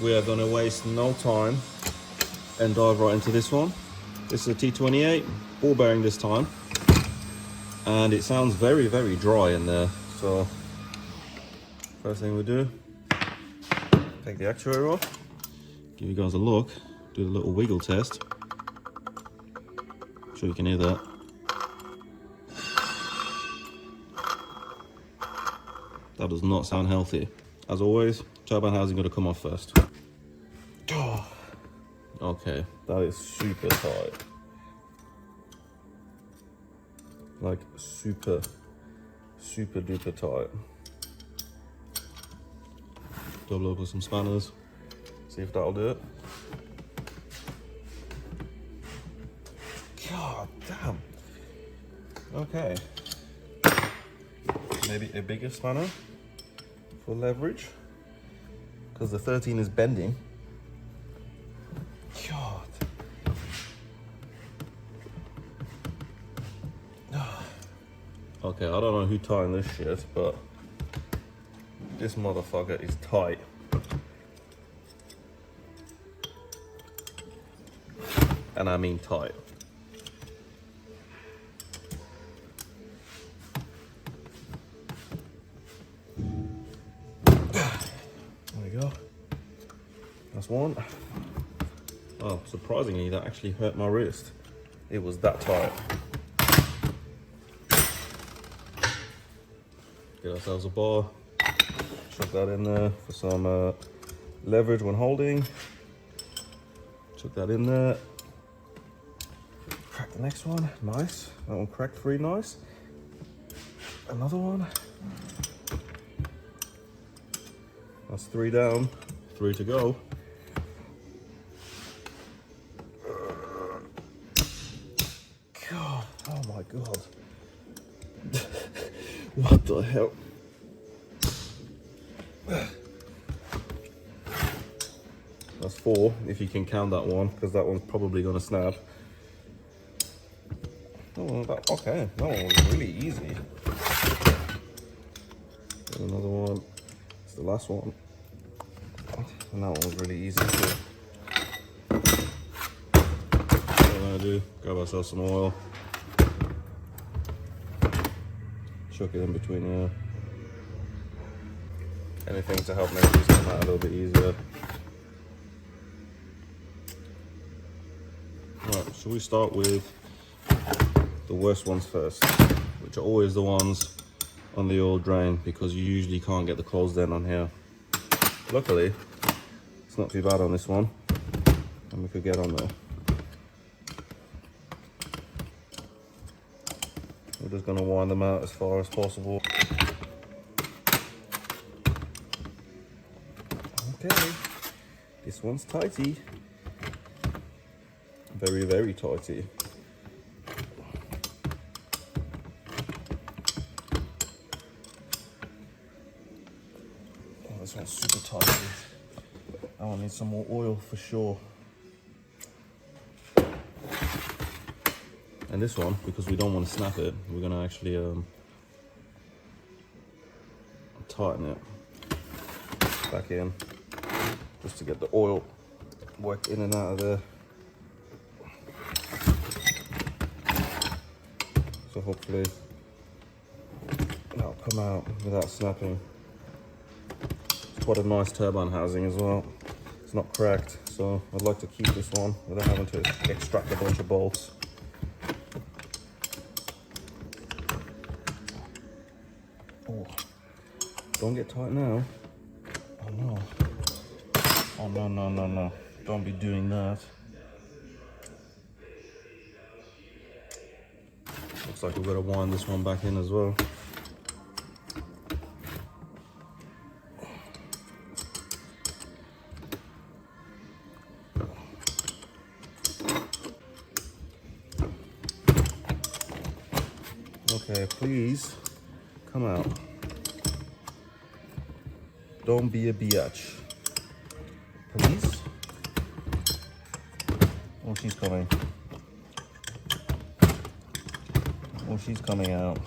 we are gonna waste no time and dive right into this one. This is a T28 ball bearing this time, and it sounds very, very dry in there. So first thing we do, take the actuator off, give you guys a look, do the little wiggle test. I'm sure you can hear that. That does not sound healthy. As always, turbine housing got to come off first. Okay, that is super tight. Like super duper tight. Double up with some spanners, see if that'll do it. God damn. Okay. Maybe a bigger spanner for leverage, because the 13 is bending. God. Okay, I don't know who tightened this shit, but this motherfucker is tight. And I mean tight. That's one. Oh, surprisingly, that actually hurt my wrist. It was that tight. Get ourselves a bar. Chuck that in there for some leverage when holding. Chuck that in there. Crack the next one. Nice. That one cracked free. Nice. Another one. That's 3 down, 3 to go. God, oh my God. What the hell? That's 4, if you can count that one, because that one's probably gonna snap. Oh, okay, that one was really easy. There's another one. It's the last one. And that one was really easy too. What we're gonna do, grab ourselves some oil. Chuck it in between here. Anything to help make these come out a little bit easier. Right, so we start with the worst ones first, which are always the ones on the oil drain, because you usually can't get the closed end on here. Luckily, it's not too bad on this one, and we could get on there. We're just gonna wind them out as far as possible. Okay, this one's tighty. Very, very tighty. Oh, this one's super tighty. That one needs some more oil for sure. And this one, because we don't want to snap it, we're gonna actually tighten it back in, just to get the oil worked in and out of there. So hopefully that'll come out without snapping. It's quite a nice turbine housing as well. It's not cracked, so I'd like to keep this one without having to extract a bunch of bolts. Oh, don't get tight now. Oh no. Oh no, no, no, no. Don't be doing that. Looks like we've got to wind this one back in as well. Okay, please come out. Don't be a biatch. Please. Oh, she's coming. Oh, she's coming out.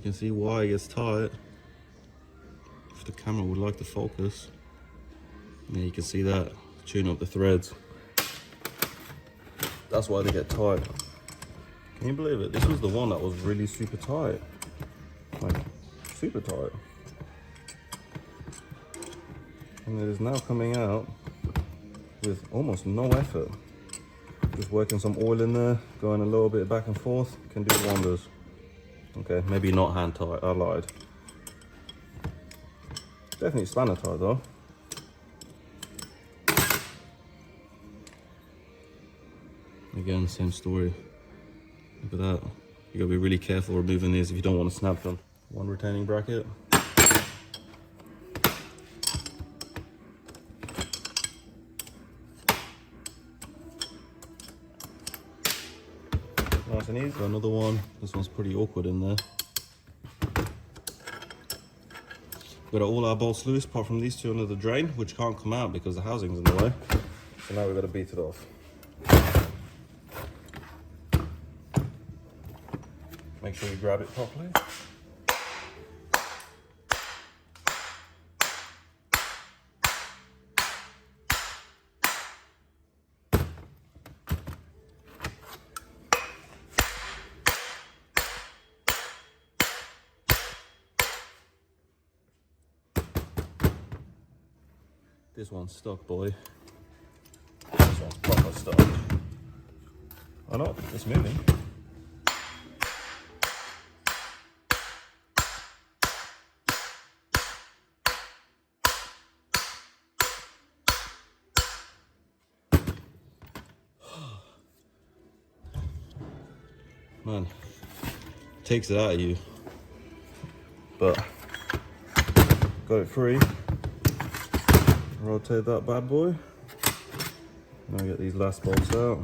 can see why it gets tight. If the camera would like to focus. Yeah, you can see that. Tune up the threads. That's why they get tight. Can you believe it? This was the one that was really super tight. Like, super tight. And it is now coming out with almost no effort. Just working some oil in there, going a little bit back and forth, can do wonders. Okay, maybe not hand tight, I lied. Definitely spanner tight though. Again, same story. Look at that. You gotta be really careful removing these if you don't want to snap them. One retaining bracket. Nice and easy. Got another one. This one's pretty awkward in there. Got all our bolts loose apart from these two under the drain, which can't come out because the housing's in the way. So now we've got to beat it off. Make sure you grab it properly. This one's stuck, boy. This one's proper stuck. Oh no, it's moving. Man, takes it out of you, but got it free. Rotate that bad boy. Now get these last bolts out.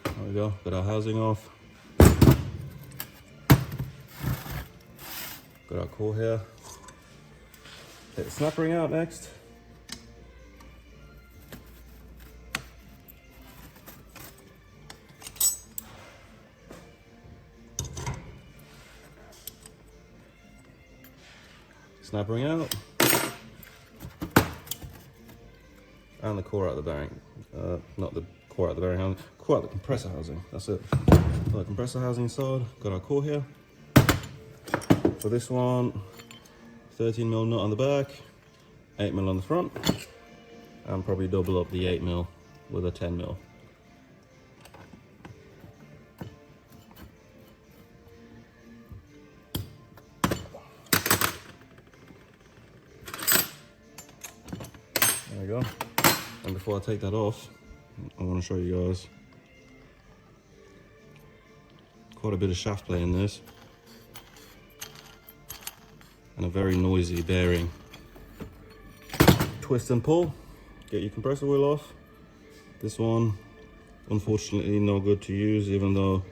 There we go, got our housing off. Got our core here. Get the snap ring out next. Snap ring out. And the core out of the bearing. Not the core out of the bearing housing, core out of the compressor housing. That's it. So the compressor housing side, got our core here. For this one, 13mm nut on the back, 8mm on the front, and probably double up the 8mm with a 10mm. There we go. And before I take that off, I want to show you guys quite a bit of shaft play in this. And a very noisy bearing. Twist and pull, get your compressor wheel off. This one, unfortunately, no good to use, even though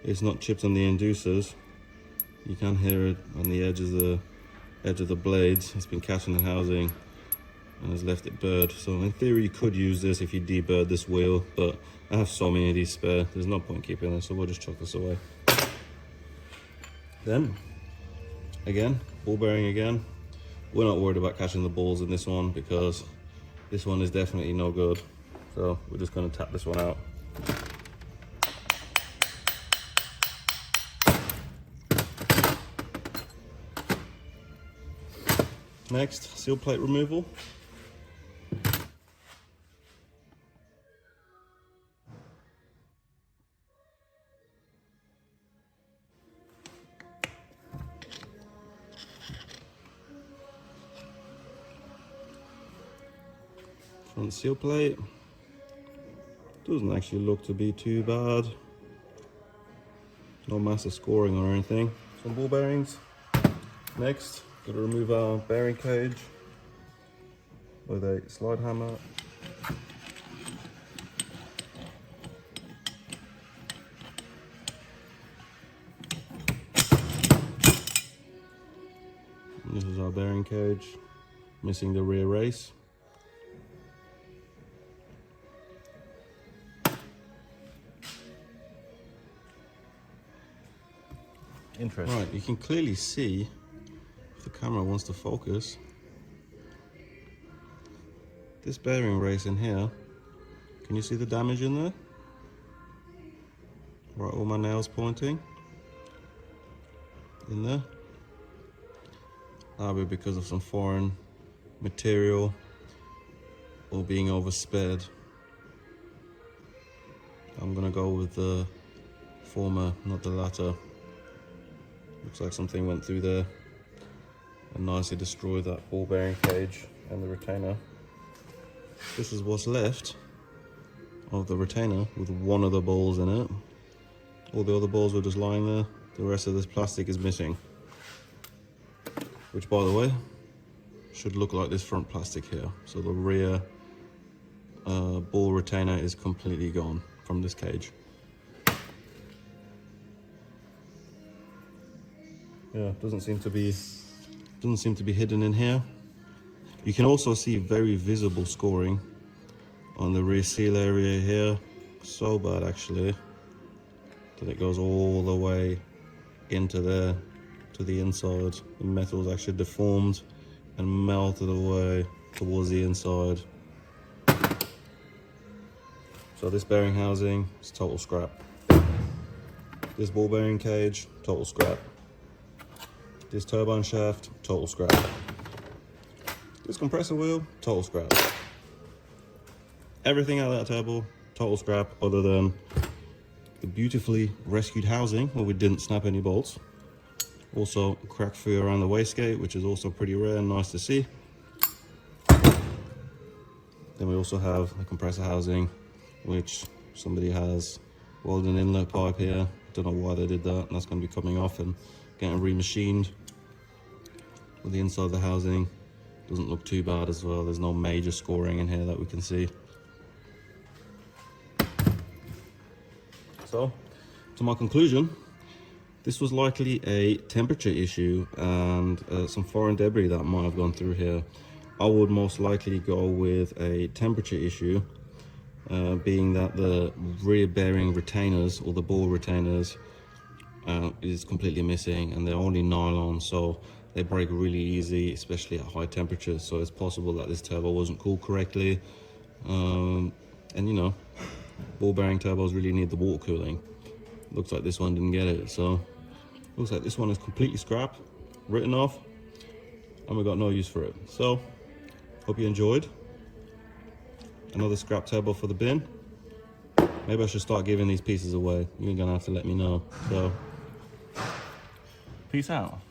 it's not chipped on the inducers. You can hear it on the edge of the blades. It's been catching the housing and has left it burred. So in theory, you could use this if you deburred this wheel, but I have so many of these spare. There's no point keeping this, so we'll just chuck this away. Then, again, ball bearing again. We're not worried about catching the balls in this one because this one is definitely no good. So we're just going to tap this one out. Next, seal plate removal. Front seal plate. Doesn't actually look to be too bad. No massive scoring or anything. Some ball bearings. Next, got to remove our bearing cage with a slide hammer. bearing cage, missing the rear race. Interesting. Right, you can clearly see, if the camera wants to focus, this bearing race in here. Can you see the damage in there? Right, all my nails pointing in there. Either because of some foreign material or being oversped. I'm gonna go with the former, not the latter. Looks like something went through there and nicely destroyed that ball bearing cage and the retainer. This is what's left of the retainer with one of the balls in it. All the other balls were just lying there. The rest of this plastic is missing. Which, by the way, should look like this front plastic here. So the rear ball retainer is completely gone from this cage. Yeah, doesn't seem to be hidden in here. You can also see very visible scoring on the rear seal area here. So bad actually that it goes all the way into there to the inside. The metal is actually deformed and melted away towards the inside. So this bearing housing is total scrap. This ball bearing cage, total scrap. This turbine shaft, total scrap. This compressor wheel, total scrap. Everything out of that turbo, total scrap, other than the beautifully rescued housing where we didn't snap any bolts. Also cracked through around the wastegate, which is also pretty rare and nice to see. Then we also have the compressor housing, which somebody has welded an inlet pipe here. Don't know why they did that, and that's going to be coming off and getting remachined. But the inside of the housing doesn't look too bad as well. There's no major scoring in here that we can see. So, to my conclusion, this was likely a temperature issue and some foreign debris that might have gone through here. I would most likely go with a temperature issue, being that the rear bearing retainers or the ball retainers is completely missing, and they're only nylon, so they break really easy, especially at high temperatures. So it's possible that this turbo wasn't cooled correctly, and you know, ball bearing turbos really need the water cooling. Looks like this one didn't get it, so looks like this one is completely scrapped, written off, and we got no use for it. So hope you enjoyed. Another scrap turbo for the bin. Maybe I should start giving these pieces away. You're gonna have to let me know. So peace out.